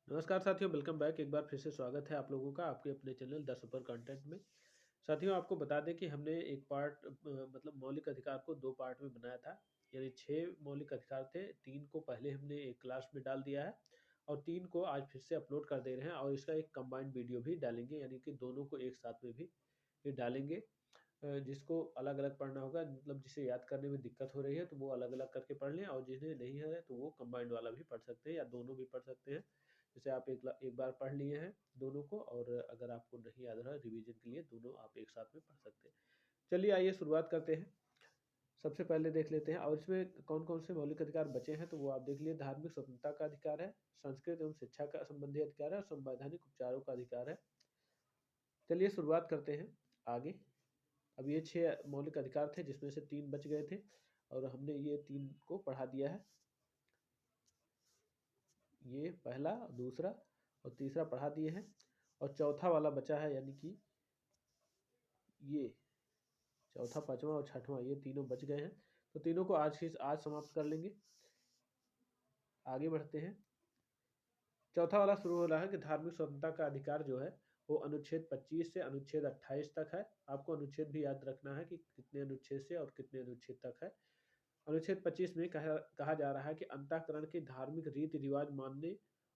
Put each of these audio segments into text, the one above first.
नमस्कार साथियों, welcome back. एक बार फिर से स्वागत है आप लोगों का आपके अपने चैनल द सुपर कंटेंट में। साथियों, आपको बता दें कि हमने एक पार्ट मतलब मौलिक अधिकार को 2 पार्ट में बनाया था। यानी 6 मौलिक अधिकार थे, 3 को पहले हमने एक क्लास में डाल दिया है और 3 को आज फिर से अपलोड कर दे रहे हैं और इसका एक कंबाइंड वीडियो भी डालेंगे, यानी कि दोनों को एक साथ में भी ये डालेंगे। जिसको अलग-अलग पढ़ना होगा, मतलब जिसे याद करने में दिक्कत हो रही है तो वो अलग-अलग करके पढ़ लें, और जिन्हें नहीं है तो वो कंबाइंड वाला भी पढ़ सकते हैं या दोनों भी पढ़ सकते हैं। जैसे आप एक बार पढ़ लिए हैं दोनों को, और अगर आपको नहीं याद रहा रिवीजन के लिए दोनों आप एक साथ में पढ़ सकते हैं। चलिए आइए शुरुआत करते हैं। सबसे पहले देख लेते हैं, और इसमें कौन-कौन से मौलिक अधिकार बचे हैं तो वो आप देख लिए। धार्मिक स्वतंत्रता का अधिकार है, संस्कृत एवं शिक्षा का संबंधी अधिकार है और संवैधानिक उपचारों का अधिकार है। चलिए शुरुआत करते हैं आगे। अब ये 6 मौलिक अधिकार थे जिसमें से 3 बच गए थे और हमने ये 3 को पढ़ा दिया है। ये पहला, दूसरा और तीसरा पढ़ा दिए हैं और चौथा वाला बचा है, यानी कि ये चौथा, पाँचवाँ और छठवां, ये तीनों बच गए हैं। तो तीनों को आज समाप्त कर लेंगे। आगे बढ़ते हैं। चौथा वाला शुरू हो रहा है कि धार्मिक स्वतंत्रता का अधिकार जो है वो अनुच्छेद 25 से अनुच्छेद 28 तक है। आपको अनुच्छेद भी याद रखना है कि कितने अनुच्छेद से और कितने अनुच्छेद तक है। अनुच्छेद 25 में कहा जा रहा है कि अंतःकरण के धार्मिक रीति रिवाज मानने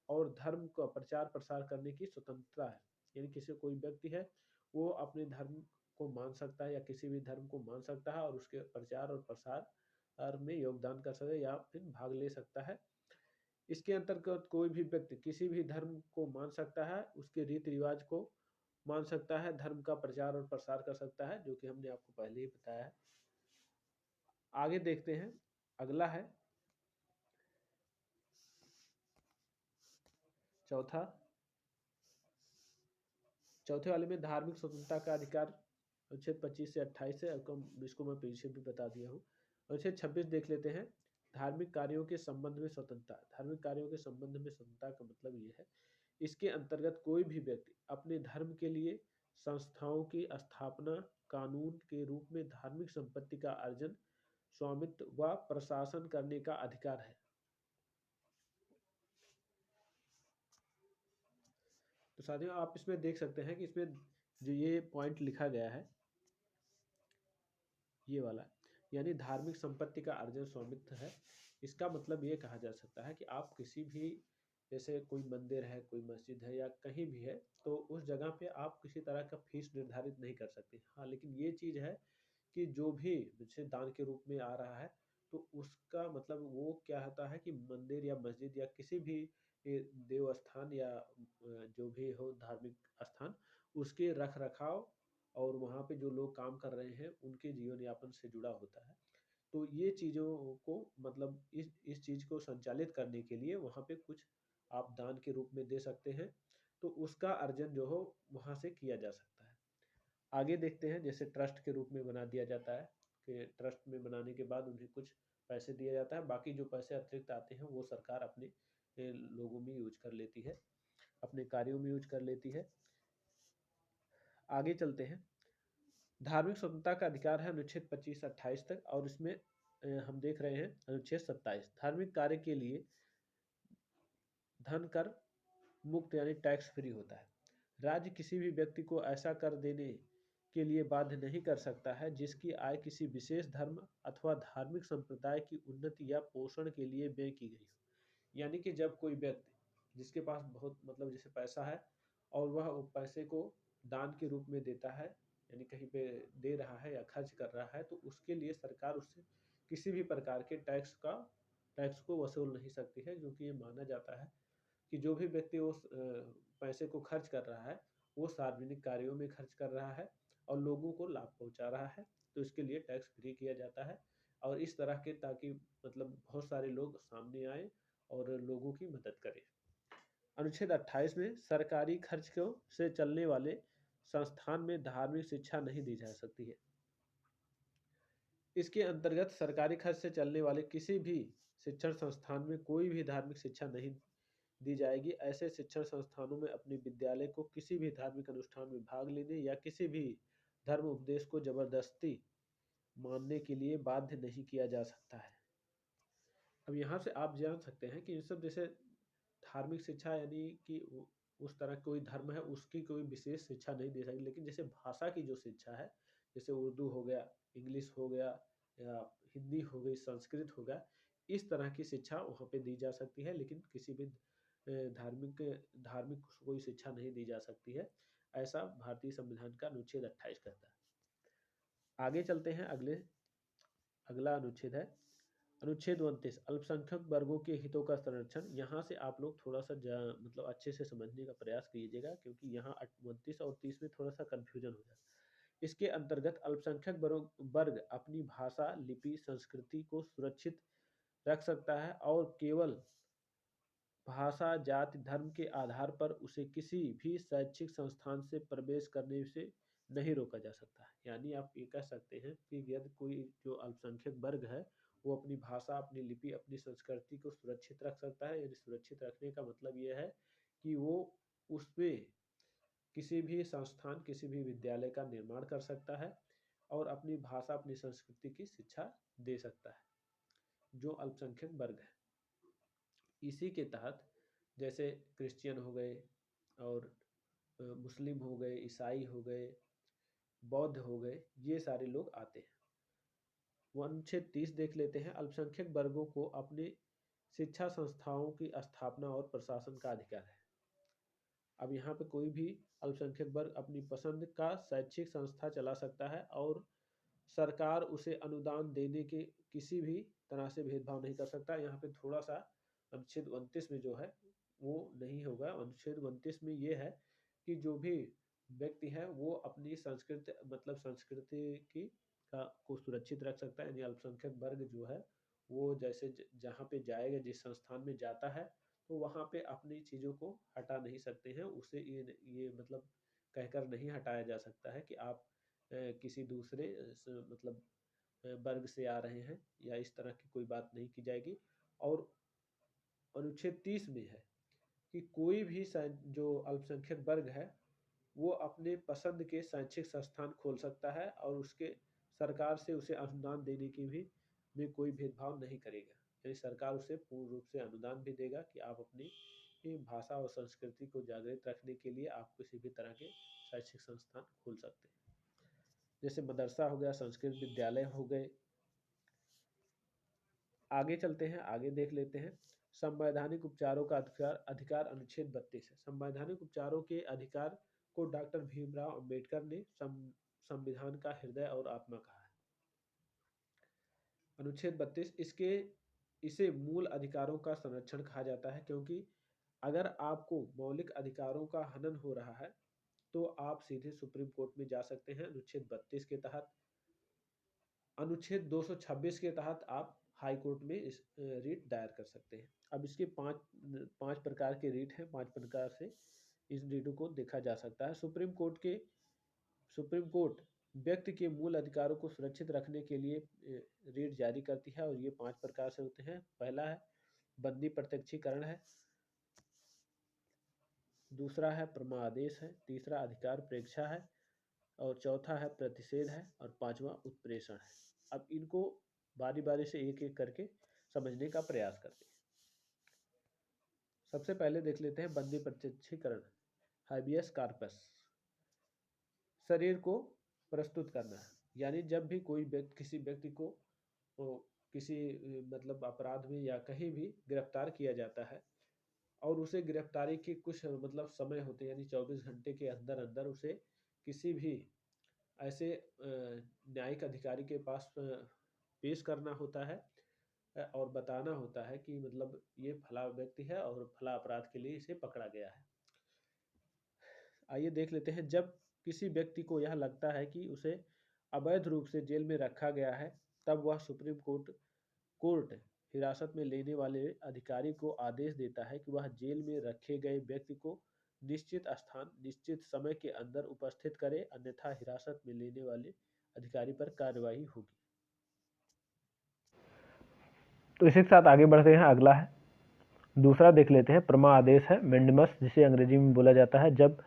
और धर्म का प्रचार प्रसार करने की स्वतंत्रता है। यानी किसी कोई व्यक्ति है वो अपने धर्म को मान सकता है या किसी भी धर्म को मान सकता है और उसके प्रचार और प्रसार में योगदान कर सकता है या फिर भाग ले सकता है। इसके अंतर्गत कोई भी व्यक्ति किसी भी धर्म को मान सकता है, उसके रीति रिवाज को मान सकता है, धर्म का प्रचार और प्रसार कर सकता है, जो कि हमने आपको पहले ही बताया है। आगे देखते हैं। अगला है चौथा। चौथे वाले में धार्मिक स्वतंत्रता का अधिकार अनुच्छेद 25 से 28 है। इसको मैं पीछे भी बता दिया हूँ। अनुच्छेद 26 देख लेते हैं। धार्मिक कार्यों के संबंध में स्वतंत्रता। धार्मिक कार्यों के संबंध में स्वतंत्रता का मतलब ये है, इसके अंतर्गत कोई भी व्यक्ति अपने धर्म के लिए संस्थाओं की स्थापना, कानून के रूप में धार्मिक संपत्ति का अर्जन, स्वामित्व व प्रशासन करने का अधिकार है। तो साथियों, आप इसमें देख सकते हैं कि इसमें जो ये पॉइंट लिखा गया है, ये वाला, यानी धार्मिक संपत्ति का अर्जन स्वामित्व है। इसका मतलब ये कहा जा सकता है कि आप किसी भी, जैसे कोई मंदिर है, कोई मस्जिद है या कहीं भी है, तो उस जगह पे आप किसी तरह का फीस निर्धारित नहीं कर सकते। हाँ, लेकिन ये चीज़ है कि जो भी जैसे दान के रूप में आ रहा है तो उसका मतलब वो क्या होता है कि मंदिर या मस्जिद या किसी भी देव स्थान या जो भी हो धार्मिक स्थान, उसके रख रखाव और वहाँ पे जो लोग काम कर रहे हैं उनके जीवन यापन से जुड़ा होता है। तो ये चीज़ों को मतलब इस चीज़ को संचालित करने के लिए वहाँ पे कुछ आप दान के रूप में दे सकते हैं, तो उसका अर्जन जो हो वहाँ से किया जा सकता है। आगे देखते हैं। जैसे ट्रस्ट के रूप में बना दिया जाता है कि ट्रस्ट में बनाने के बाद उन्हें कुछ पैसे दिया जाता है, बाकी जो पैसे अतिरिक्त आते हैं वो सरकार अपने लोगों में यूज कर लेती है, अपने कार्यों में यूज कर लेती है। आगे चलते हैं। धार्मिक स्वतंत्रता का अधिकार है अनुच्छेद 25 से 28 तक, और इसमें हम देख रहे हैं अनुच्छेद 27। धार्मिक कार्य के लिए धन कर मुक्त यानी टैक्स फ्री होता है। राज्य किसी भी व्यक्ति को ऐसा कर देने के लिए बाध्य नहीं कर सकता है जिसकी आय किसी विशेष धर्म अथवा धार्मिक संप्रदाय की उन्नति या पोषण के लिए व्यय की गई हो। यानी कि जब कोई व्यक्ति जिसके पास बहुत मतलब जैसे पैसा है और वह पैसे को दान के रूप में देता है, यानी कहीं पे दे रहा है या खर्च कर रहा है, तो उसके लिए सरकार उससे किसी भी प्रकार के टैक्स को वसूल नहीं सकती है, क्योंकि ये माना जाता है कि जो भी व्यक्ति उस पैसे को खर्च कर रहा है वो सार्वजनिक कार्यों में खर्च कर रहा है और लोगों को लाभ पहुंचा रहा है, तो इसके लिए टैक्स फ्री किया जाता है। और इस तरह के, ताकि मतलब बहुत सारे लोग सामने आए और लोगों की मदद करें। अनुच्छेद 28 में सरकारी खर्च को से चलने वाले संस्थान में धार्मिक शिक्षा नहीं दी जा सकती है। इसके अंतर्गत सरकारी खर्च से चलने वाले किसी भी शिक्षण संस्थान में कोई भी धार्मिक शिक्षा नहीं दी जाएगी। ऐसे शिक्षण संस्थानों में अपने विद्यालय को किसी भी धार्मिक अनुष्ठान में भाग लेने या किसी भी धर्म उपदेश को जबरदस्ती मानने के लिए बाध्य नहीं किया जा सकता है। अब यहाँ से आप जान सकते हैं कि इन सब जैसे धार्मिक शिक्षा यानी कि उस तरह कोई धर्म है उसकी कोई विशेष शिक्षा नहीं दे सकती, लेकिन जैसे भाषा की जो शिक्षा है, जैसे उर्दू हो गया, इंग्लिश हो गया, या हिंदी हो गई, संस्कृत हो गया, इस तरह की शिक्षा वहाँ पे दी जा सकती है, लेकिन किसी भी धार्मिक धार्मिक कोई शिक्षा नहीं दी जा सकती है। ऐसा भारतीय संविधान का अनुच्छेद 28 कहता है। आगे चलते हैं, अगला अनुच्छेद है अनुच्छेद 29, अल्पसंख्यक वर्गों के हितों का संरक्षण। यहाँ से आप लोग थोड़ा सा मतलब अच्छे से समझने का प्रयास कीजिएगा, क्योंकि यहाँ 29 और 30 में थोड़ा सा कन्फ्यूजन हो जाता है। इसके अंतर्गत अल्पसंख्यक वर्ग अपनी भाषा, लिपि, संस्कृति को सुरक्षित रख सकता है और केवल भाषा, जाति, धर्म के आधार पर उसे किसी भी शैक्षिक संस्थान से प्रवेश करने से नहीं रोका जा सकता है। यानी आप ये कह सकते हैं कि यदि कोई जो अल्पसंख्यक वर्ग है वो अपनी भाषा, अपनी लिपि, अपनी संस्कृति को सुरक्षित रख सकता है। यदि सुरक्षित रखने का मतलब ये है कि वो उसमें किसी भी संस्थान, किसी भी विद्यालय का निर्माण कर सकता है और अपनी भाषा, अपनी संस्कृति की शिक्षा दे सकता है, जो अल्पसंख्यक वर्ग है। इसी के तहत जैसे क्रिश्चियन हो गए और मुस्लिम हो गए, ईसाई हो गए, बौद्ध हो गए, ये सारे लोग आते हैं। अनुच्छेद 30 देख लेते हैं, अल्पसंख्यक वर्गों को अपने शिक्षा संस्थाओं की स्थापना और प्रशासन का अधिकार है। अब यहाँ पे कोई भी अल्पसंख्यक वर्ग अपनी पसंद का शैक्षिक संस्था चला सकता है और सरकार उसे अनुदान देने के किसी भी तरह से भेदभाव नहीं कर सकता। यहाँ पे थोड़ा सा अनुच्छेद 29 में जो है वो नहीं होगा। अनुच्छेद 29 में ये है कि जो भी व्यक्ति है वो अपनी संस्कृति, मतलब संस्कृति की को सुरक्षित रख सकता है। यानी अल्पसंख्यक वर्ग जो है वो जैसे जहाँ पे जाएगा, जिस संस्थान में जाता है, तो वहाँ पे अपनी चीज़ों को हटा नहीं सकते हैं। उसे ये मतलब कहकर नहीं हटाया जा सकता है कि आप किसी दूसरे मतलब वर्ग से आ रहे हैं, या इस तरह की कोई बात नहीं की जाएगी। और अनुच्छेद 30 में है कि कोई भी जो अल्पसंख्यक वर्ग है वो अपने पसंद के शैक्षिक संस्थान खोल सकता है और उसके सरकार से उसे अनुदान देने की भी में कोई भेदभाव नहीं करेगा। यानी सरकार उसे पूर्ण रूप से अनुदान भी देगा कि आप अपनी भाषा और संस्कृति को जागृत रखने के लिए आप किसी भी तरह के शैक्षिक संस्थान खोल सकते हैं। जैसे मदरसा हो गया, संस्कृत विद्यालय हो गए। आगे चलते हैं, आगे देख लेते हैं, संवैधानिक उपचारों का अधिकार अनुच्छेद 32 है। संवैधानिक उपचारों के अधिकार को डॉक्टर भीमराव अंबेडकर ने संविधान का हृदय और आत्मा कहा है। अनुच्छेद 32 इसे मूल अधिकारों का संरक्षण कहा जाता है, क्योंकि अगर आपको मौलिक अधिकारों का हनन हो रहा है तो आप सीधे सुप्रीम कोर्ट में जा सकते हैं अनुच्छेद 32 के तहत। अनुच्छेद 226 के तहत आप हाई कोर्ट में इस रीट दायर कर सकते हैं। अब इसके पांच प्रकार के रीट हैं, 5 प्रकार से इस रीटों को देखा जा सकता है। सुप्रीम कोर्ट व्यक्ति के मूल अधिकारों को सुरक्षित रखने के लिए रीट जारी करती है और ये 5 प्रकार से होते हैं। पहला है बंदी प्रत्यक्षीकरण है, दूसरा है प्रमादेश है, तीसरा अधिकार प्रेक्षा है, और चौथा है प्रतिषेध है, और पांचवा उत्प्रेषण है। अब इनको बारी बारी से एक एक करके समझने का प्रयास करते हैं। सबसे पहले देख लेते हैं बंदी प्रत्यक्षीकरण। हाबियस कार्पस, शरीर को प्रस्तुत करना है। यानी जब भी कोई किसी व्यक्ति को किसी मतलब अपराध में या कहीं भी गिरफ्तार किया जाता है और उसे गिरफ्तारी के कुछ मतलब समय होते हैं, यानी 24 घंटे के अंदर अंदर उसे किसी भी ऐसे न्यायिक अधिकारी के पास पेश करना होता है और बताना होता है कि मतलब ये फला व्यक्ति है और फला अपराध के लिए इसे पकड़ा गया है। आइए देख लेते हैं, जब किसी व्यक्ति को यह लगता है कि उसे अवैध रूप से जेल में रखा गया है, तब वह सुप्रीम कोर्ट हिरासत में लेने वाले अधिकारी को आदेश देता है कि वह जेल में रखे गए व्यक्ति को निश्चित स्थान, निश्चित समय के अंदर उपस्थित करे, अन्यथा हिरासत में लेने वाले अधिकारी पर कार्रवाई होगी। तो इसी के साथ आगे बढ़ते हैं। अगला है, दूसरा देख लेते हैं, प्रमा आदेश है, मेंडमस जिसे अंग्रेजी में बोला जाता है। जब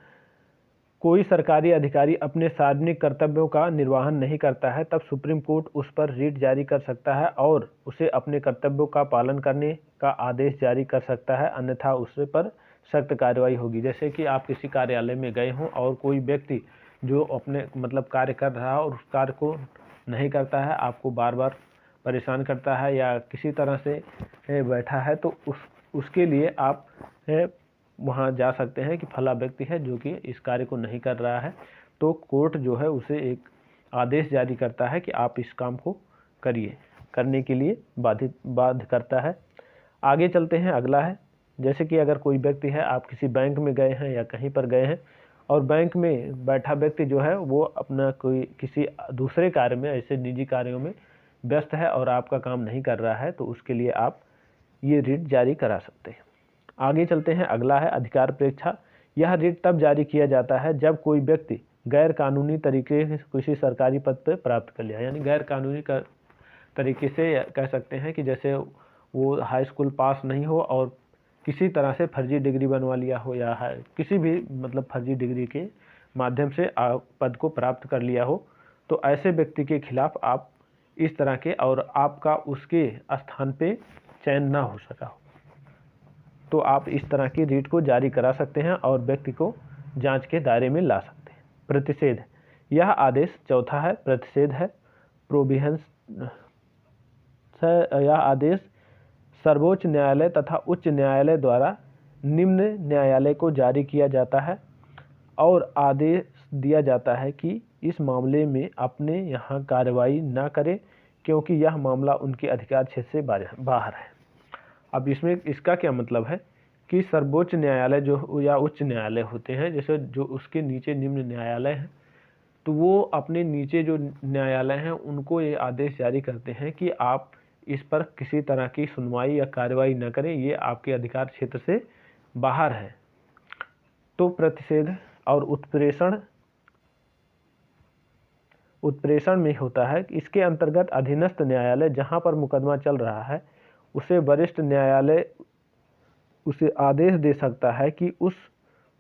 कोई सरकारी अधिकारी अपने सार्वजनिक कर्तव्यों का निर्वहन नहीं करता है, तब सुप्रीम कोर्ट उस पर रिट जारी कर सकता है और उसे अपने कर्तव्यों का पालन करने का आदेश जारी कर सकता है, अन्यथा उस पर सख्त कार्रवाई होगी। जैसे कि आप किसी कार्यालय में गए हों और कोई व्यक्ति जो अपने मतलब कार्य कर रहा है और उस कार्य को नहीं करता है, आपको बार बार परेशान करता है या किसी तरह से बैठा है, तो उसके लिए आप वहाँ जा सकते हैं कि फला व्यक्ति है जो कि इस कार्य को नहीं कर रहा है, तो कोर्ट जो है उसे एक आदेश जारी करता है कि आप इस काम को करिए, करने के लिए बाध्य करता है। आगे चलते हैं, अगला है जैसे कि अगर कोई व्यक्ति है, आप किसी बैंक में गए हैं या कहीं पर गए हैं और बैंक में बैठा व्यक्ति जो है वो अपना कोई किसी दूसरे कार्य में, ऐसे निजी कार्यों में व्यस्त है और आपका काम नहीं कर रहा है, तो उसके लिए आप ये रिट जारी करा सकते हैं। आगे चलते हैं, अगला है अधिकार परीक्षा। यह रिट तब जारी किया जाता है जब कोई व्यक्ति गैर कानूनी तरीके से किसी सरकारी पद पर प्राप्त कर लिया, यानी गैर कानूनी तरीके से कह सकते हैं कि जैसे वो हाई स्कूल पास नहीं हो और किसी तरह से फर्जी डिग्री बनवा लिया हो या किसी भी मतलब फर्जी डिग्री के माध्यम से पद को प्राप्त कर लिया हो, तो ऐसे व्यक्ति के खिलाफ आप इस तरह के और आपका उसके स्थान पे चयन ना हो सका हो, तो आप इस तरह की रिट को जारी करा सकते हैं और व्यक्ति को जांच के दायरे में ला सकते हैं। प्रतिषेध, यह आदेश चौथा है, प्रतिषेध है प्रोविहेंस। यह आदेश सर्वोच्च न्यायालय तथा उच्च न्यायालय द्वारा निम्न न्यायालय को जारी किया जाता है और आदेश दिया जाता है कि इस मामले में अपने यहाँ कार्रवाई न करें क्योंकि यह मामला उनके अधिकार क्षेत्र से बाहर है। अब इसमें इसका क्या मतलब है कि सर्वोच्च न्यायालय जो या उच्च न्यायालय होते हैं, जैसे जो उसके नीचे निम्न न्यायालय हैं, तो वो अपने नीचे जो न्यायालय हैं उनको ये आदेश जारी करते हैं कि आप इस पर किसी तरह की सुनवाई या कार्रवाई न करें, ये आपके अधिकार क्षेत्र से बाहर है। तो प्रतिषेध और उत्प्रेषण में होता है कि इसके अंतर्गत अधीनस्थ न्यायालय जहां पर मुकदमा चल रहा है उसे वरिष्ठ न्यायालय उसे आदेश दे सकता है कि उस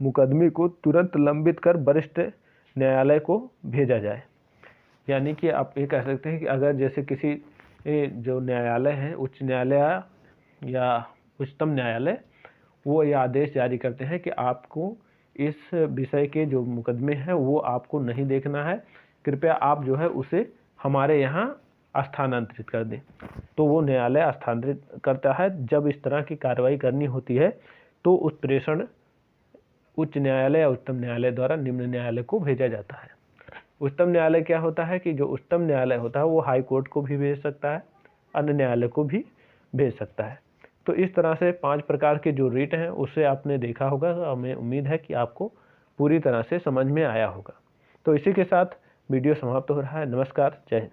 मुकदमे को तुरंत लंबित कर वरिष्ठ न्यायालय को भेजा जाए। यानी कि आप ये कह सकते हैं कि अगर जैसे किसी जो न्यायालय है, उच्च न्यायालय या उच्चतम न्यायालय, वो ये आदेश जारी करते हैं कि आपको इस विषय के जो मुकदमे हैं वो आपको नहीं देखना है, कृपया आप जो है उसे हमारे यहाँ स्थानांतरित कर दें। तो वो न्यायालय स्थानांतरित करता है। जब इस तरह की कार्रवाई करनी होती है तो उत्प्रेषण उच्च न्यायालय या उच्चतम न्यायालय द्वारा निम्न न्यायालय को भेजा जाता है। उच्चतम न्यायालय क्या होता है कि जो उच्चतम न्यायालय होता है वो हाई कोर्ट को भी भेज सकता है, अन्य न्यायालय को भी भेज सकता है। तो इस तरह से 5 प्रकार के जो रिट हैं उसे आपने देखा होगा, तो हमें उम्मीद है कि आपको पूरी तरह से समझ में आया होगा। तो इसी के साथ वीडियो समाप्त हो रहा है। नमस्कार, जय हिंद।